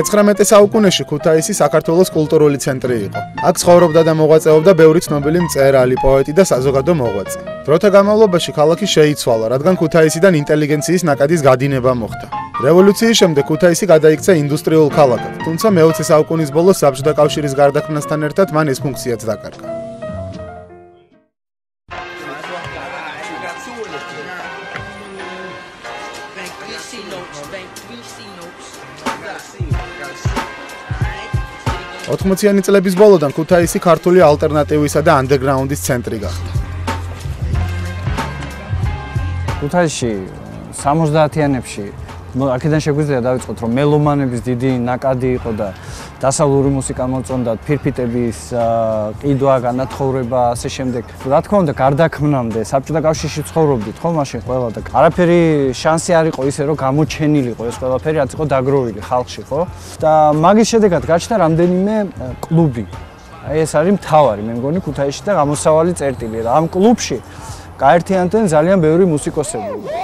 მე-19 საუკუნეში ქუთაისი საქართველოს კულტურული ცენტრი იყო. აქ ცხოვრობდა და მოღვაწეობდა ბევრი ცნობილი მწერალი, პოეტი და საზოგადო მოღვაწე. დროთა განმავლობაში ქალაქი შეიცვალა, რადგან ქუთაისიდან ინტელიგენციის ნაკადის გადინება მოხდა. რევოლუციის შემდეგ ქუთაისი გადაიქცა ინდუსტრიულ ქალაქად, თუმცა მე-20 საუკუნის ბოლოს საბჭოთა კავშირის გარდაქმნასთან ერთად მან ეს ფუნქციაც დაკარგა. ოთხმოციანი წლების ბოლოდან ქუთაისი ქართული ალტერნატივისა და ანდერგრაუნდის ცენტრი გახდა. ქუთაისში 70-იანებში აქედან შეგვიძლია დავიწყოთ, რომ მელომანების დიდი ნაკადი იყო და დასავლური მუსიკა მოწონდათ, ფირფიტების ყიდვა, განათხოვრება, ასე შემდეგ. რა თქმა უნდა, გარდაქმნამდე საბჭოთა კავშირში ცხოვრობდით, ხო, მაშინ ყველა და არაფერი შანსი არ იყო ისე, რომ გამოჩენილიყო ეს ყველაფერი, რაც იყო დაგროვილი ხალხში, ხო? და მაგის შედეგად გაჩნდა რამდენიმე კლუბი. აი ეს არის მთავარი, მე მგონი ქუთაისში და გამოსავალი წერტილი. ამ კლუბში გაერთიანდნენ ძალიან ბევრი მუსიკოსები.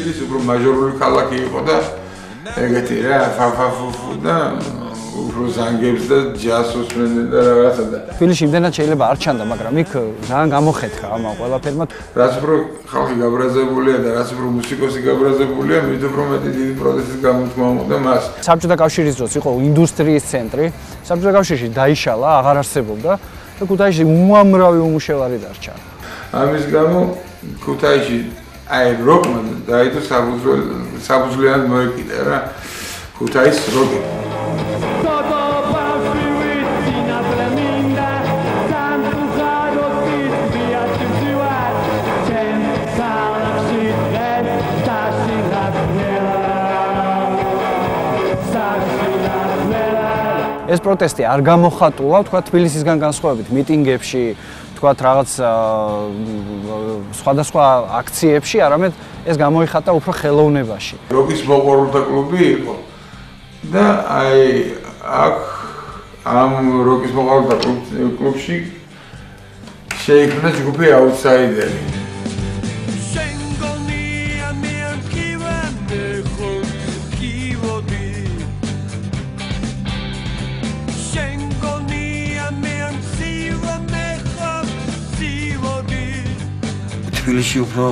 ის უფრო მაჟორული ქალაქი იყო და ეგეთი რა ფაფაფუფუ და უფრო ზანგებს და ჯაზს უსმენდნენ და რაღაცა და თბილისში იმდენად შეიძლება არ ჩანდა, მაგრამ იქ ძალიან გამოხეთხა ამ ყველაფერმა. რაც უფრო ხალხი გაბრაზებულია და რაც უფრო მუსიკოსი გაბრაზებულია, მით უფრო მეტი დიდი პროტესტის გამოთქმა უნდა მას. საბჭოთა კავშირის დროს იყო ინდუსტრიის ცენტრი, საბჭოთა კავშირში დაიშალა, აღარ არსებობდა და ქუთაისში უამრავი უმუშევარი დარჩა. ამის გამო ქუთაისში აი როკმა დაიდო საფუძვლიანად მოეკიდა რა ქუთაის როკი. ეს პროტესტი არ გამოხატულა, თქვა თბილისისგან განსხვავებით მიტინგებში, თქვა რაღაც სხვადასხვა აქციებში, არამედ ეს გამოიხატა უფრო ხელოვნებაში. როკის მოყვარულთა კლუბი იყო და აი აქ ამ როკის მოყვარულთა კლუბში შეიქმნა ჯგუფი აუტსაიდერი. თბილისში უფრო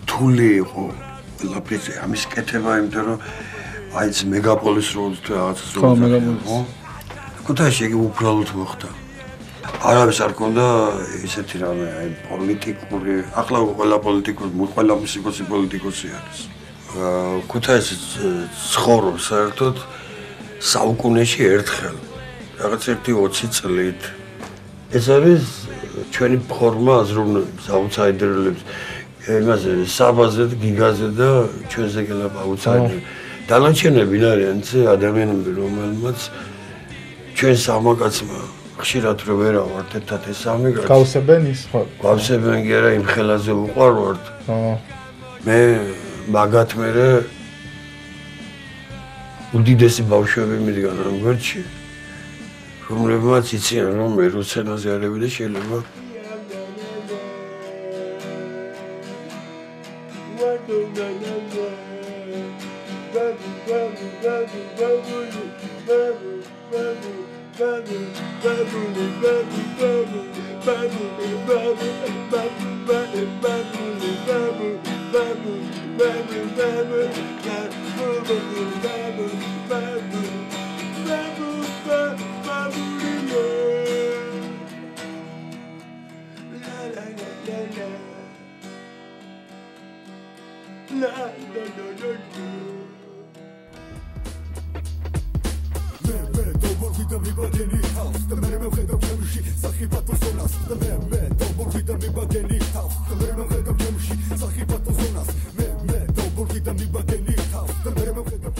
რთული იყო ყველაფერი, ამის კეთება, იმიტომ რომ აი ეს მეგაპოლის როლი თუ რაღაცა როლი ხო? ქუთაისში იგი უბრალოდ მოხდა. არავის არ ქონდა ესეთი რამე, აი პოლიტიკური, ახლა ყველა პოლიტიკოსი, ყველა მუსიკოსი პოლიტიკოსი არის. ქუთაისი ცხოვრობს საერთოდ საუკუნეში ერთხელ, რაღაც 1-20 წლით. ეს არის ჩვენი ფორმა აზროვნების აუტსაიდერლებს იმაზე საბაზე და გიგაზე და ჩვენზე გელაპ აუტსაიდერ დანარჩენები არიან ადამიანები რომელმაც ჩვენ სამაკაცმა ხშირად რო ვერა ვართ ერთად ეს სამი კაცი გავსებენ ის ხო გავსებენ კი არა იმ ხელაზე უყარ ვართ მე მაგათ მერე უდიდესი ბავშვები მიდგან ამ გვერდში რომლებმაც იციან რომ მე რუსენაზე არები და შეიძლება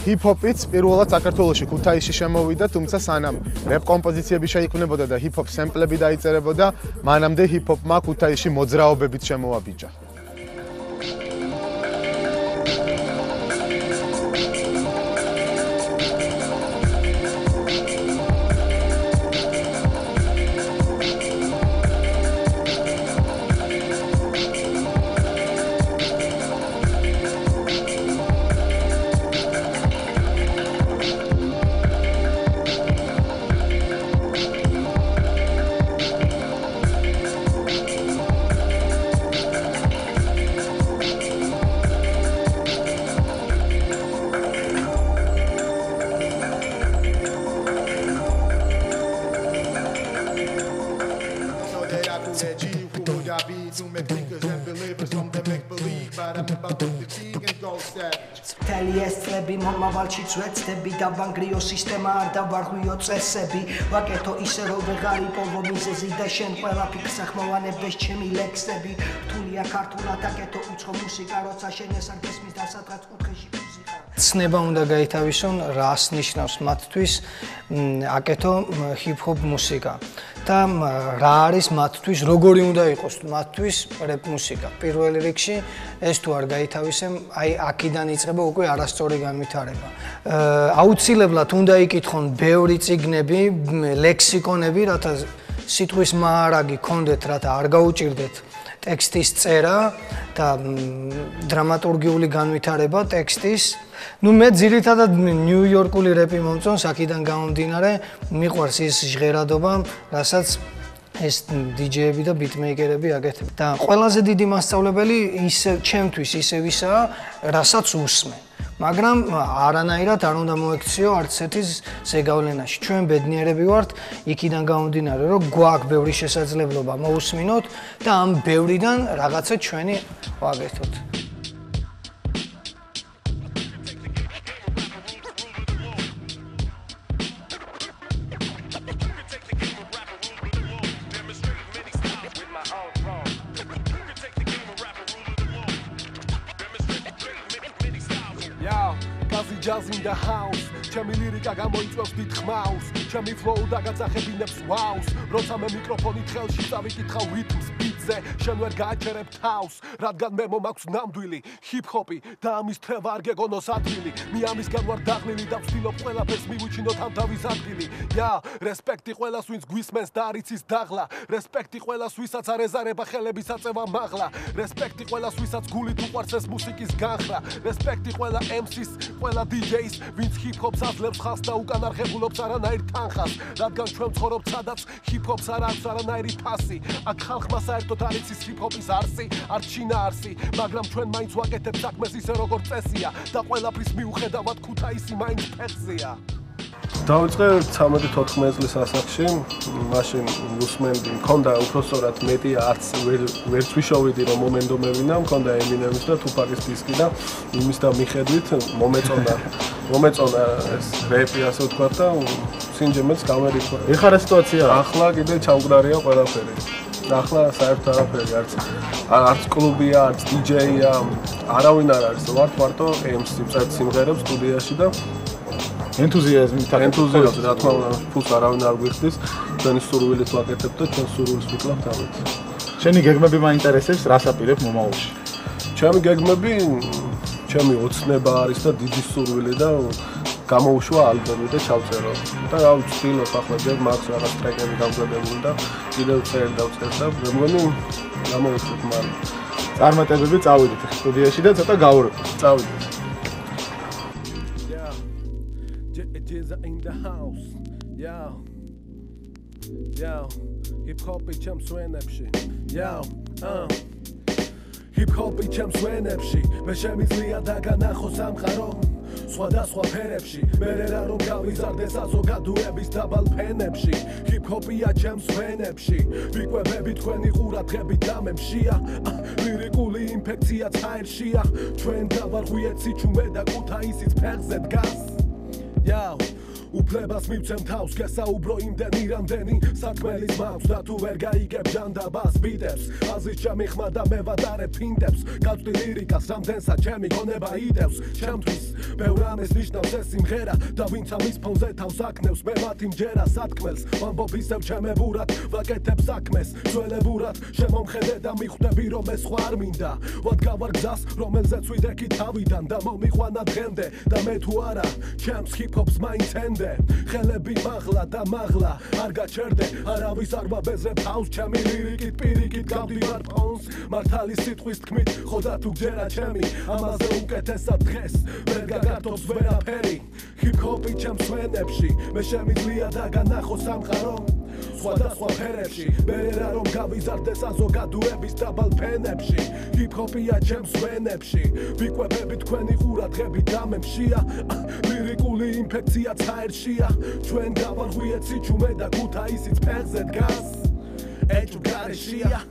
ჰიპ-ჰოპიც პირველად საქართველოში ქუთაისში შემოვიდა, თუმცა სანამ რეპ კომპოზიციები შეიქმნებოდა და ჰიპ-ჰოპ სემპლები დაიწერებოდა, მანამდე ჰიპ-ჰოპმა ქუთაისში მოძრაობებით შემოაბიჯა. მთელი ეს წლები მომავალში წვეცდები დავანგრიო სისტემა არ დავარღვიო წესები ვაკეთო ისე რომ ვეღარ იპოვო მიზეზი და შენ ყველა ფიქრს ახმოვანებდეს ჩემი ლექსები რთულია ქართულად აკეთო უცხო მუსიკა როცა შენ ეს არ გესმის და სადღაც კუთხეში მუსიკა ცნება უნდა გაითავისონ რას ნიშნავს მათთვის აკეთო ჰიპ-ჰოპ მუსიკა და რა არის მათთვის როგორი უნდა იყოს მათთვის რეპ მუსიკა პირველ რიგში ეს თუ არ გაითავისებ აი აქედან იწყება უკვე არასწორი განვითარება აუცილებლად უნდა იკითხონ ბევრი წიგნები ლექსიკონები რათა სიტყვის მაარაგი გქონდეთ რათა არ გაუჭირდეთ ტექსტის წერა და დრამატურგიული განვითარება ტექსტის ну მე ძირითადად ნიუ-იორკული რეპი მომწონს აქედან გამომდინარე მიყვარს ის ჟღერადობა რასაც ეს დიჯეები და ბიტმეიკერები აკეთებენ და ყველაზე დიდი მასწავლებელი ისე ჩემთვის ისევისაა რასაც უსმენ მაგრამ არანაირად არ უნდა მოექციო არც ერთის ზეგავლენაში ჩვენ ბედნიერები ვართ იქიდან გამომდინარე რომ გვაქვს ბევრი შესაძლებლობა მოусმინოთ და ამ ბევრიდან რაღაცა ჩვენი ვაკეთოთ Jazz in the house, ჩემი ლირიკა გამოიწვევს დიდ ხმაურს, ჩემი flow დაგაწახებინებს wows, როცა მე მიკროფონით ხელში წავიკითხავ რიტმს ბიტზე, შენ ვერ გააჩერებ თავს, რადგან მე მომაქვს ნამდვილი ჰიპ-ჰოპი და ამის თევა არ გეგონოს ადგილი, მე ამისგან ვარ დაღლილი და ვცდილობ ყველაფერს მივუჩინოთ ამ თავის ადგილი. რესპექტი ყველას ვინც გვისმენს და არ იცის დაღლა, რესპექტი ყველას ვისაც არ ეზარება ხელების აწევა მაღლა, რესპექტი ყველას ვისაც გულით უყვარს ეს მუსიკის განხრა, რესპექტი ყველა MC-ს, ყველა DJ-ს, ვინც ჰიპ-ჰოპს აძლევს ხალხს და უკან არ ღებულობს არანაირ თანხას, რადგან ჩვენ ვცხოვრობთ სადაც ჰიპ-ჰოპს არ აქვს არანაირი ფასი, აქ ხალხმა საერთოდ არ იცის ჰიპ-ჰოპის არსი, არც შინაარსი, მაგრამ ჩვენ მაინც ვაკეთებთ საქმეს ისე როგორც წესია და ყველაფრის მიუხედავად ქუთაისი მაინც ფეხზეა. დავიწყე 13-14 წლის ასაკში, მაშინ უსმენდი, მქონდა უпроსტად მეტი არც ვერც ვიშოვიდი რომ მომენდომევინა, მქონდა ემინემის და თუპაკის დისკი და იმის და მიხედვით მომეწონა ეს რეპი ასე ვთქვა და სინჯემეც გამერიქვა. ეხლა რა სიტუაცია? ახლა კიდე ჩამგდარია ყველაფერი. ახლა საერთოდ არაფერი არც კლუბია, არც DJ-ია, არავინ არ არის, ვარ მარტო MC წერთ სიმღერებს სტუდიაში და ენთუზიაზმი, რა თქმა უნდა, ფულს არავინ არ გვიხდის, ჩვენი სურვილით ვაკეთებთ და ჩვენ სურვილს ვიკლავთ ამით. შენი გეგმები მაინტერესებს, რას აპირებ მომავალში? ჩემი გეგმები, ჩემი ოცნება არის და დიდი სურვილი და გამოუშვა ალბომი და ჩავწერო. და რა ვცდილობ ახლა ჯერ მაქვს რაღაც ტრეკები გამზადებული და კიდევ წერ და მე მგონი გამოვიხდით მაგრამ წარმატებები წავიდეთ სტუდიაში და ცოტა გავურეკოთ. წავიდეთ. In the house, yo, hip-hop ჩემს ვენებში, hip-hop ჩემს ვენებში, მე შემიძლია დაგანახო სამყარო, სხვადასხვა ფერებში, მერე რა რომ გავიზარდე საზოგადოების დაბალ ფენებში, hip-hopია ჩემს ვენებში, ვიკვებები თქვენი ყურადღებით დამემშია, ლირიკული ინფექცია ცხაერშია, ჩვენ დავარღვიეთ სიჩუმე და ქუთაისის ფეხზე დგას. უფლებას მივცემ თავს, გესაუბრო იმდენი რამდენი საქმელის მაქვს და თუ ვერ გაიგებ ჯანდაბას ბიტებს, აზრის ჩამიხმა და მე ვატარებ ფინტებს, გავწვდი ლირიკას რამდენსაც ჩემი გონება იდევს, ჩემთვის ბევრ ამას ნიშნავს ეს სიმღერა და ვინც ამის ფონზე თავს აქნევს, მე მათი მჯერა სათქმელს, ვამბობ ისევ ჩემებურად, ვაკეთებ საქმეს, ძველებურად, შემომხედე და მიხვდები რომ ეს სხვა არ მინდა, ვადგავარ გზას, რომელზეც ვიდექი თავიდან და მომიყვანა დღემდე და მე თუ არა, ჩემს ჰიპ-ჰოპს მაინც ენდე ხელები მაღლა და მაღლა არ გაჩერდე არავის არ ვაბეზრებ თავს ჩემი ლირიკით პირიქით გავდივარ პონს მართალი სიტყვის თქმით ხოდა თუ გჯერა ჩემი ამაზე უკეთესად დღეს ვერ გაგართობს ვერაფერი ჰიპ-ჰოპი ჩემს ვენებში მე შემიძლია დაგანახო სამყარო სხვადასხვა ფერებში მერე რა რომ გავიზარდე საზოგადოების დაბალ ფენებში ჰიპ-ჰოპია ჩემს ვენებში ვიკვებები თქვენი ყურადღებით დამემშია ლირიკული ინფექცია ცხაერშია ჩვენ გავარღვიეთ სიჩუმე და ქუთაისის ფეხზე დგას ეჭვგარეშია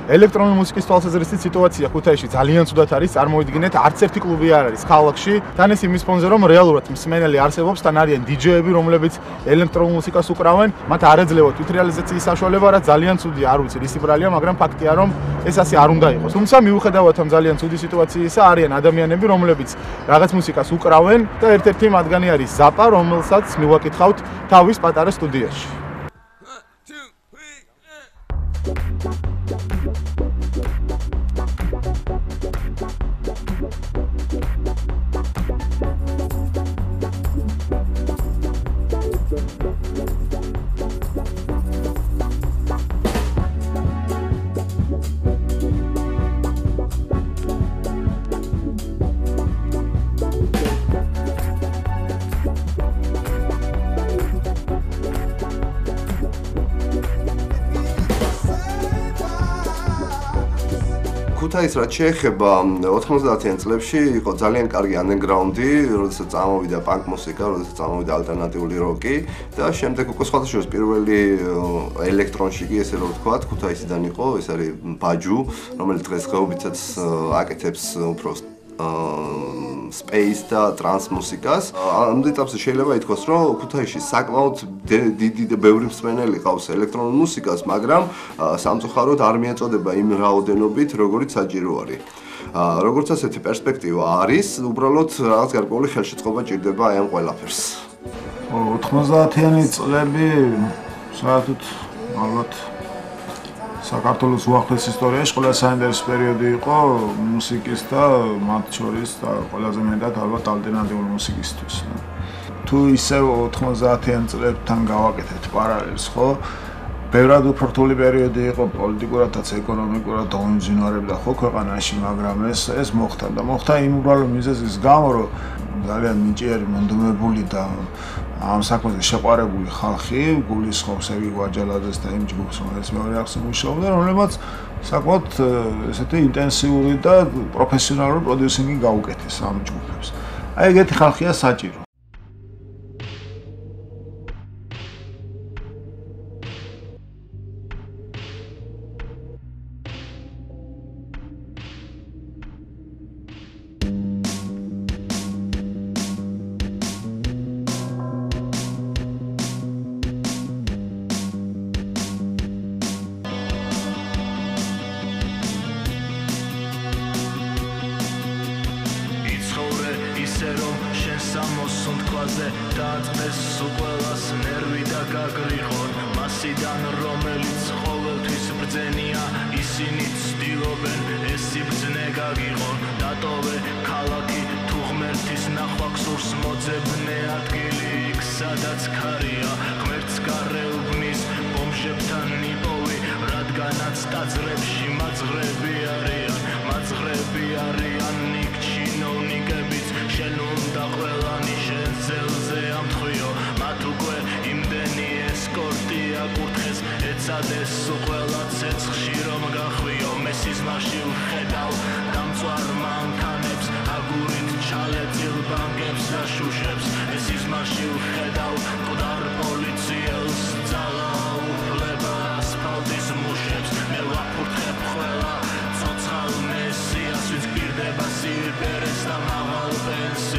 ელექტრონული მუსიკის თვალსაზრისით სიტუაცია ქუთაისში ძალიან ცუდად არის. წარმოვიდგინეთ, არც ერთი კლუბი არ არის ქალაქში. თან ეს იმის ფონზე, რომ რეალურად მსმენელი არსებობს, თან არიან დიჯეები, რომლებიც ელექტრონულ მუსიკას უკრავენ. მათ არ ეძლევა თვითრეალიზაციის საშუალება, რაც ძალიან ცუდია, არ ვიცი, ისი ბრალია, მაგრამ ფაქტია, რომ ეს ასე არ უნდა იყოს. თუმცა მიუხედავად ამ ძალიან ცუდი სიტუაციისა, არიან ადამიანები, რომლებიც რაღაც მუსიკას უკრავენ და ერთ-ერთი მათგანი არის ზაპა, რომელსაც მივაკითხავთ თავის პატარა სტუდიაში. ქუთაისს რაც შეეხება 90-იან წლებში იყო ძალიან კარგი ანდერგრაუნდი, როდესაც წამოვიდა პანკ მუსიკა, როდესაც წამოვიდა ალტერნატიული როკი და შემდეგ უკვე სხვადასხვა პირველი ელექტრონში კი ესე რომ ვთქვათ, ქუთაისიდან იყო, ეს არის ბაჯუ, რომელიც დღეს ხეობითაც აკეთებს უფრო space და trance მუსიკას. ამ ეტაპზე შეიძლება ითქვას, რომ ქუთაისში საკმაოდ დიდი და ბევრი მსმენელი ყავს ელექტრონულ მუსიკას, მაგრამ სამწუხაროდ არ მიეწოდება იმ რაოდენობით, როგორიც საჭირო არის. როგორც ასეთი პერსპექტივა არის, უბრალოდ რაღაც გარკვეული ხელშეწყობა ჭირდება აი ამ ყველაფერს. 90-იანი წლები საერთოდ ალბათ საქართველოს უახლოეს ისტორიაში ყველა საინტერესო პერიოდი იყო მუსიკის და მათ შორის და ყველაზე მეტად ალბათ ალტერნატიული მუსიკისთვის. თუ ისევ 90-იან წლებთან გავაკეთებთ პარალელს, ხო? ბევრად უფრო რთული პერიოდი იყო პოლიტიკურადაც, ეკონომიკურად დაუმძინვარებდა ხო ქვეყანაში, მაგრამ ეს მოხდა და მოხდა იმ უბრალო მიზეზის გამო, რომ ძალიან ნიჭიერი მონდომებული და ამ საქმეზე შეყვარებული ხალხი გულისხმობს ევი გვაჯალაძეს და იმ ჯგუფს, რომელიც მეორე ახსენ მუშაობდა, რომლებმაც საკმაოდ ესეთი ინტენსიური და პროფესიონალური პროდიუსინგი გაუკეთეს ამ ჯგუფებს. აი ეგეთი ხალხია საჭირო. Peresta magal pensa